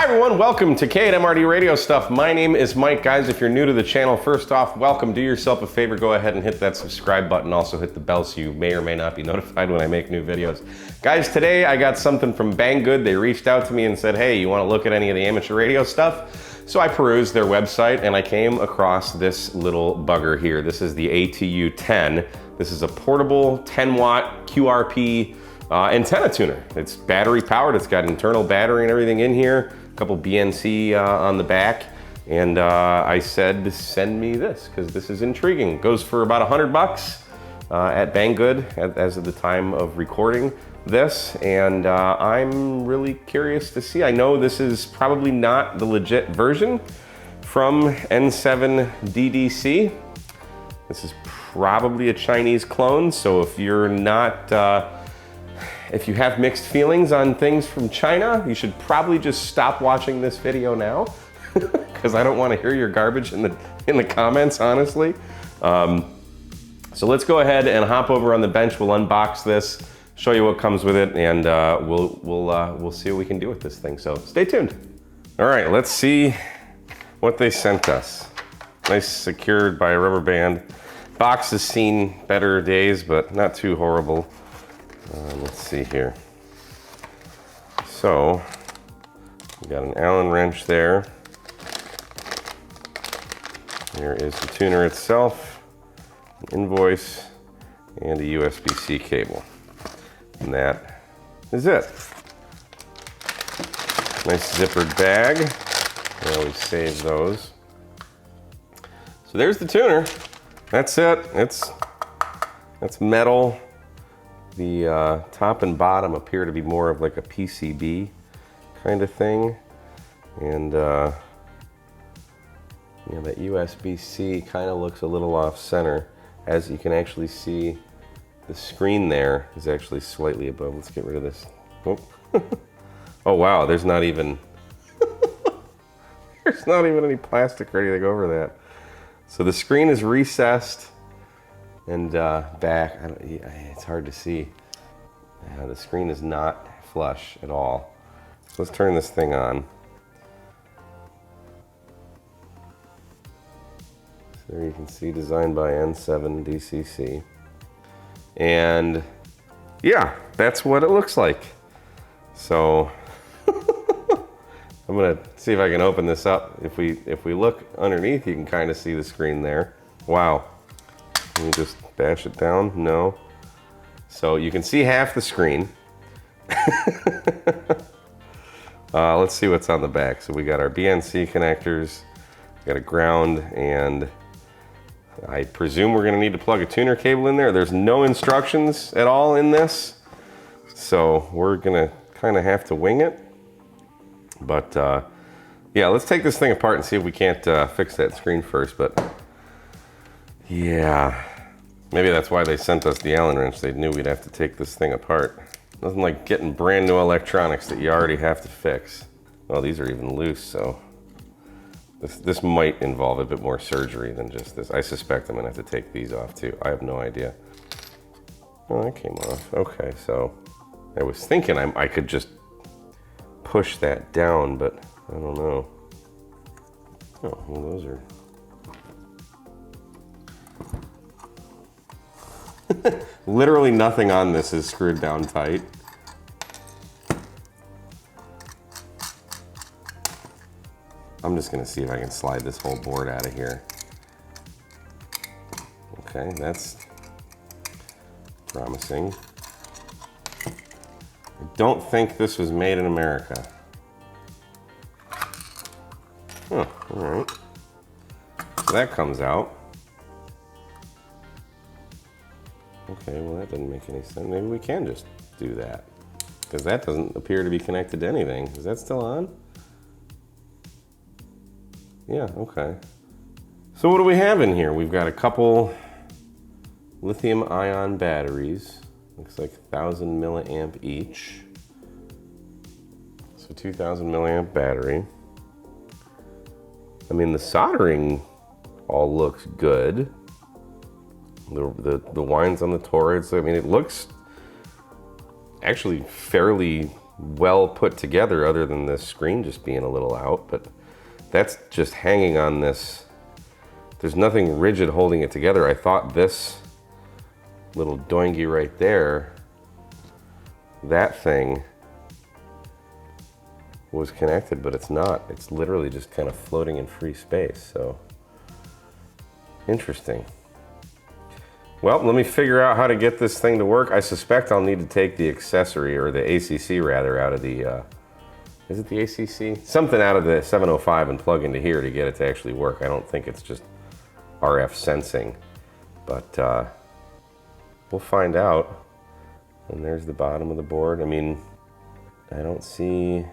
Hi everyone, welcome to K8MRD Radio Stuff. My name is Mike. Guys, if you're new to the channel, first off, welcome. Do yourself a favor, go ahead and hit that subscribe button. Also hit the bell so you may or may not be notified when I make new videos. Guys, today I got something from Banggood. They reached out to me and said, hey, you want to look at any of the amateur radio stuff? So I perused their website and I came across this little bugger here. This is the ATU-10. This is a portable 10-watt QRP antenna tuner. It's battery powered. It's got internal battery and everything in here. A couple BNC on the back. And I said, send me this because this is intriguing. It goes for about $100 at Banggood as of the time of recording this. And I'm really curious to see. I know this is probably not the legit version from N7 DDC. This is probably a Chinese clone. So if you're not, if you have mixed feelings on things from China, you should probably just stop watching this video now because I don't want to hear your garbage in the comments, honestly. So let's go ahead and hop over on the bench. We'll unbox this, show you what comes with it, and we'll see what we can do with this thing. So stay tuned. All right, let's see what they sent us. Nice, secured by a rubber band. Box has seen better days, but not too horrible. Let's see here. So, we got an Allen wrench there. There is the tuner itself, an invoice, and a USB-C cable. And that is it. Nice zippered bag. I always save those. So there's the tuner. That's it. It's metal. The top and bottom appear to be more of like a PCB kind of thing. And yeah, that USB-C kind of looks a little off center. As you can actually see, the screen there is actually slightly above. Let's get rid of this. Oh, oh wow, there's not even there's not even any plastic or anything over that. So the screen is recessed and back. It's hard to see. The screen is not flush at all. So let's turn this thing on. So there you can see, designed by N7 DCC. And yeah, that's what it looks like. So I'm gonna see if I can open this up. If we look underneath, you can kind of see the screen there. Wow. Let me just bash it down. No. So you can see half the screen. Let's see what's on the back. So we got our BNC connectors, we got a ground, and I presume we're gonna need to plug a tuner cable in there. There's no instructions at all in this. So we're gonna kind of have to wing it. But yeah, let's take this thing apart and see if we can't fix that screen first. But yeah, maybe that's why they sent us the Allen wrench. They knew we'd have to take this thing apart. Nothing like getting brand new electronics that you already have to fix. Well, these are even loose, so this might involve a bit more surgery than just this. I suspect I'm gonna have to take these off too. I have no idea. Oh, that came off. Okay, so I was thinking I could just push that down, but I don't know. Oh, well, those are... Literally nothing on this is screwed down tight. I'm just gonna see if I can slide this whole board out of here. Okay, that's promising. I don't think this was made in America. Huh, all right. So that comes out. Okay, well that doesn't make any sense. Maybe we can just do that. Because that doesn't appear to be connected to anything. Is that still on? Yeah, okay. So what do we have in here? We've got a couple lithium ion batteries. Looks like 1,000 milliamp each. So 2,000 milliamp battery. I mean, the soldering all looks good. The wines on the toroids, I mean, it looks actually fairly well put together other than this screen just being a little out, but that's just hanging on this. There's nothing rigid holding it together. I thought this little doingy right there, that thing was connected, but it's not. It's literally just kind of floating in free space, so interesting. Well, let me figure out how to get this thing to work. I suspect I'll need to take the accessory, or the ACC rather, out of the, is it the ACC? Something out of the 705 and plug into here to get it to actually work. I don't think it's just RF sensing, but we'll find out. And there's the bottom of the board. I mean, I don't see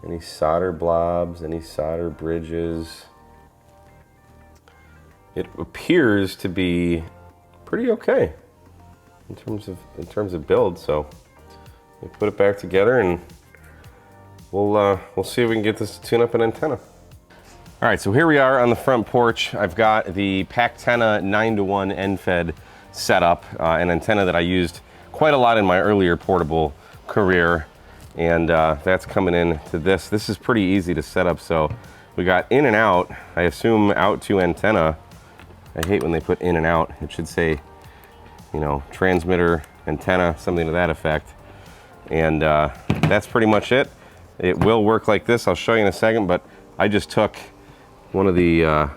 any solder blobs, any solder bridges. It appears to be pretty okay in terms of build. So we put it back together, and we'll see if we can get this to tune up an antenna. All right, so here we are on the front porch. I've got the PACTenna 9-to-1 end-fed setup, an antenna that I used quite a lot in my earlier portable career, and that's coming in to this. This is pretty easy to set up. So we got in and out. I assume out to antenna. I hate when they put in and out. It should say, you know, transmitter, antenna, something to that effect. And that's pretty much it. It will work like this. I'll show you in a second, but I just took one of the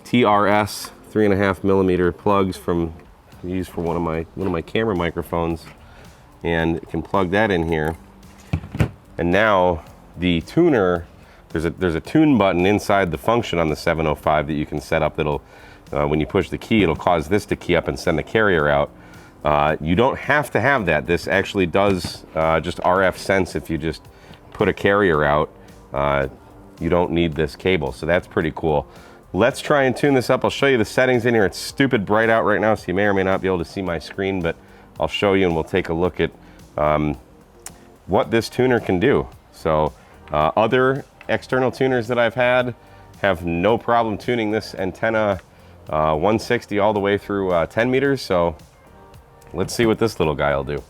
TRS 3.5mm plugs from used for one of my camera microphones, and can plug that in here. And now the tuner, there's a tune button inside the function on the 705 that you can set up that'll, when you push the key, it'll cause this to key up and send the carrier out. You don't have to have that. This actually does just RF sense. If you just put a carrier out, you don't need this cable. So that's pretty cool. Let's try and tune this up. I'll show you the settings in here. It's stupid bright out right now, so you may or may not be able to see my screen, but I'll show you and we'll take a look at what this tuner can do. So other external tuners that I've had have no problem tuning this antenna 160 all the way through 10 meters. So let's see what this little guy will do.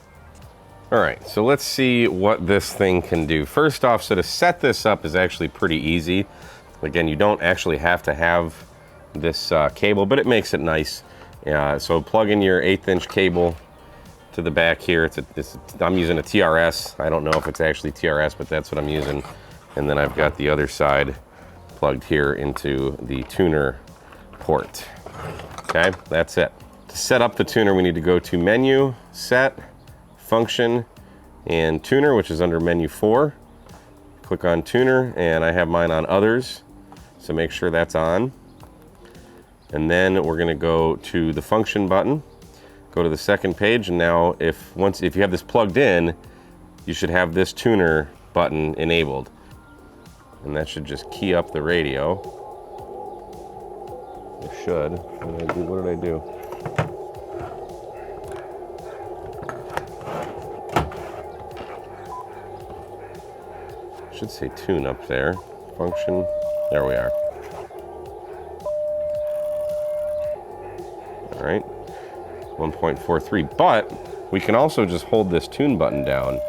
All right, so let's see what this thing can do. First off, so to set this up is actually pretty easy. Again, you don't actually have to have this cable, but it makes it nice. So plug in your 1/8 inch cable to the back here. I'm using a TRS. I don't know if it's actually TRS, but that's what I'm using. And then I've got the other side plugged here into the tuner port. Okay, that's it. To set up the tuner, we need to go to Menu, Set, Function, and Tuner, which is under Menu 4. Click on Tuner, and I have mine on Others, so make sure that's on. And then we're gonna go to the Function button, go to the second page, and now if you have this plugged in, you should have this tuner button enabled. And that should just key up the radio. It should. What did I do? Should say tune up there. Function. There we are. All right. 1.43. But we can also just hold this tune button down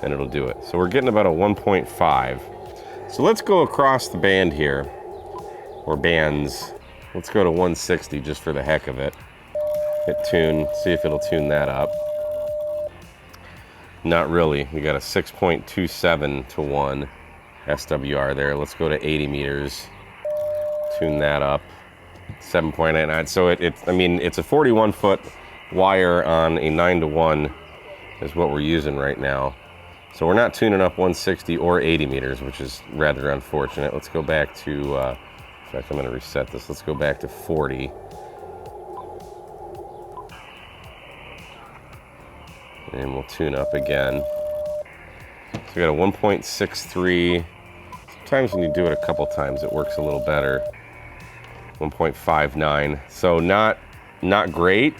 and it'll do it. So we're getting about a 1.5. So let's go across the band here, or bands. Let's go to 160 just for the heck of it. Hit tune, see if it'll tune that up. Not really. We got a 6.27 to 1 SWR there. Let's go to 80 meters. Tune that up. 7.89. So I mean, it's a 41-foot wire on a 9-to-1 is what we're using right now. So we're not tuning up 160 or 80 meters, which is rather unfortunate. Let's go back to, in fact, I'm going to reset this. Let's go back to 40. And we'll tune up again. So we got a 1.63. Sometimes when you do it a couple times, it works a little better. 1.59. So not great.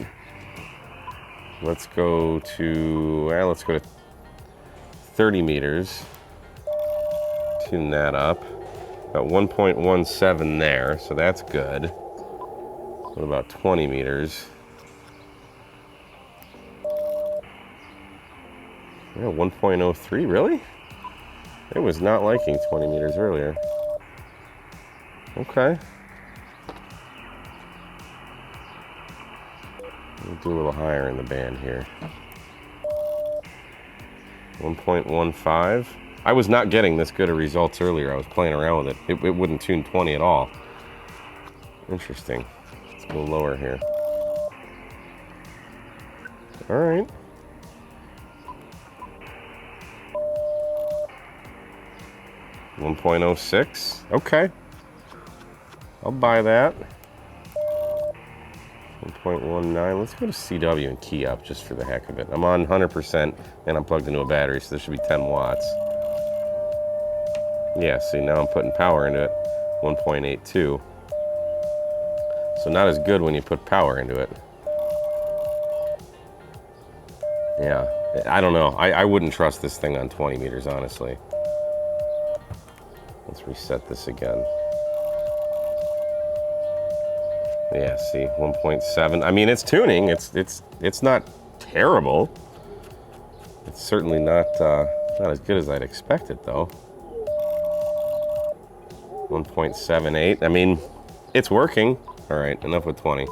Let's go to 30 meters. Tune that up. Got 1.17 there, so that's good. What about 20 meters? Yeah, 1.03, really? It was not liking 20 meters earlier. Okay. We'll do a little higher in the band here. 1.15. I was not getting this good of results earlier. I was playing around with it. It wouldn't tune 20 at all. Interesting. Let's go lower here. All right. .06. Okay. I'll buy that. 1.19. Let's go to CW and key up just for the heck of it. I'm on 100% and I'm plugged into a battery, so this should be 10 watts. Yeah, see, now I'm putting power into it. 1.82. So not as good when you put power into it. Yeah, I don't know. I wouldn't trust this thing on 20 meters, honestly. Let's reset this again. Yeah, see, 1.7. I mean, it's tuning. It's not terrible. It's certainly not as good as I'd expected, though. 1.78. I mean, it's working. All right, enough with 20.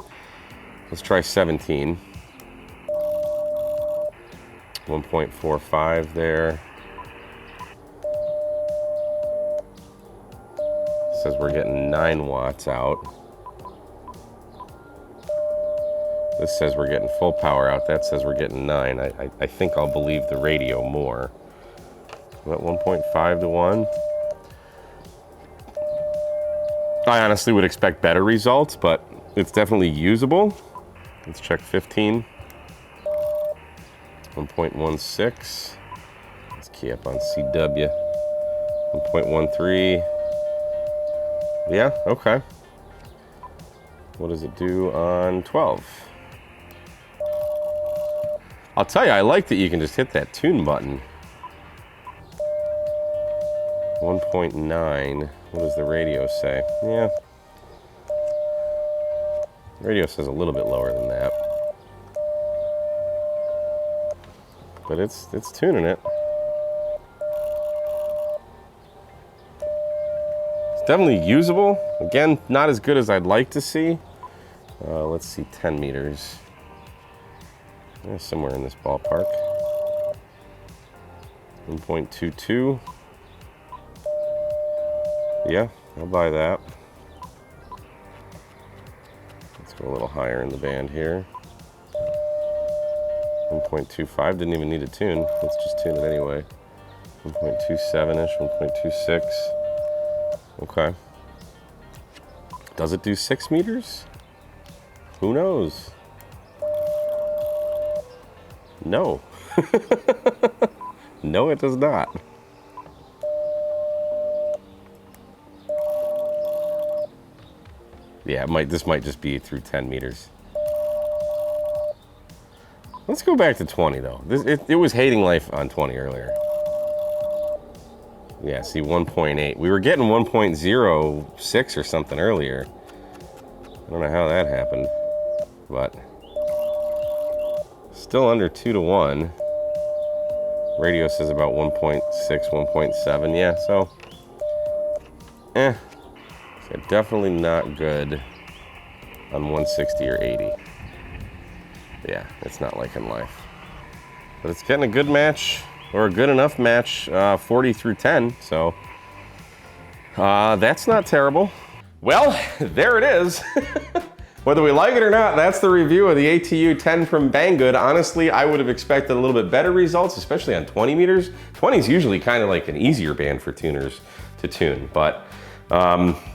Let's try 17. 1.45 there. Says we're getting 9 watts out. This says we're getting full power out. That says we're getting 9. I think I'll believe the radio more. About 1.5 to 1. I honestly would expect better results, but it's definitely usable. Let's check 15. 1.16. Let's key up on CW. 1.13. Yeah, okay. What does it do on 12? I'll tell you, I like that you can just hit that tune button. 1.9. What does the radio say? Yeah. Radio says a little bit lower than that. But it's tuning it. It's definitely usable. Again, not as good as I'd like to see. Let's see, 10 meters. Yeah, somewhere in this ballpark. 1.22. Yeah, I'll buy that. Let's go a little higher in the band here. 1.25, didn't even need a tune. Let's just tune it anyway. 1.27-ish, 1.26. Okay. Does it do 6 meters? Who knows? No. No, it does not. Yeah, this might just be through 10 meters. Let's go back to 20 though. It was hating life on 20 earlier. Yeah, see 1.8. We were getting 1.06 or something earlier. I don't know how that happened, but still under 2 to 1. Radio says about 1.6, 1.7. Yeah, so so definitely not good on 160 or 80. Yeah, it's not liking life. But it's getting a good match, or a good enough match, 40 through 10, so that's not terrible. Well, there it is. Whether we like it or not, that's the review of the ATU-10 from Banggood. Honestly, I would have expected a little bit better results, especially on 20 meters. 20 is usually kind of like an easier band for tuners to tune, but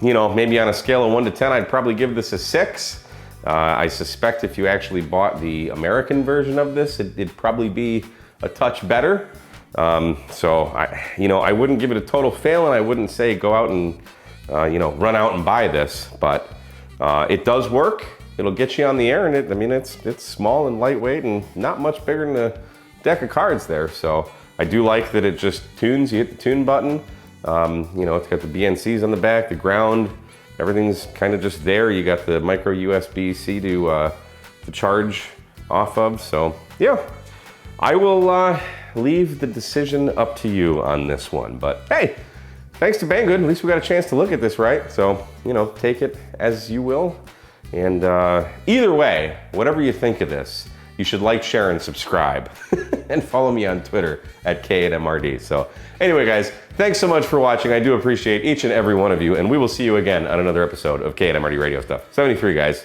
you know, maybe on a scale of 1 to 10, I'd probably give this a 6. I suspect if you actually bought the American version of this, it'd probably be a touch better. So I wouldn't give it a total fail, and I wouldn't say go out and run out and buy this, but it does work. It'll get you on the air, and it's small and lightweight and not much bigger than a deck of cards there. So I do like that it just tunes. You hit the tune button. It's got the BNCs on the back, the ground. Everything's kind of just there. You got the micro USB-C to charge off of. So yeah, I will leave the decision up to you on this one. But hey, thanks to Banggood, at least we got a chance to look at this, right? So, you know, take it as you will. And either way, whatever you think of this, you should like, share, and subscribe. And follow me on Twitter at K8MRD. So anyway, guys, thanks so much for watching. I do appreciate each and every one of you, and we will see you again on another episode of K8MRD Radio Stuff. 73, guys.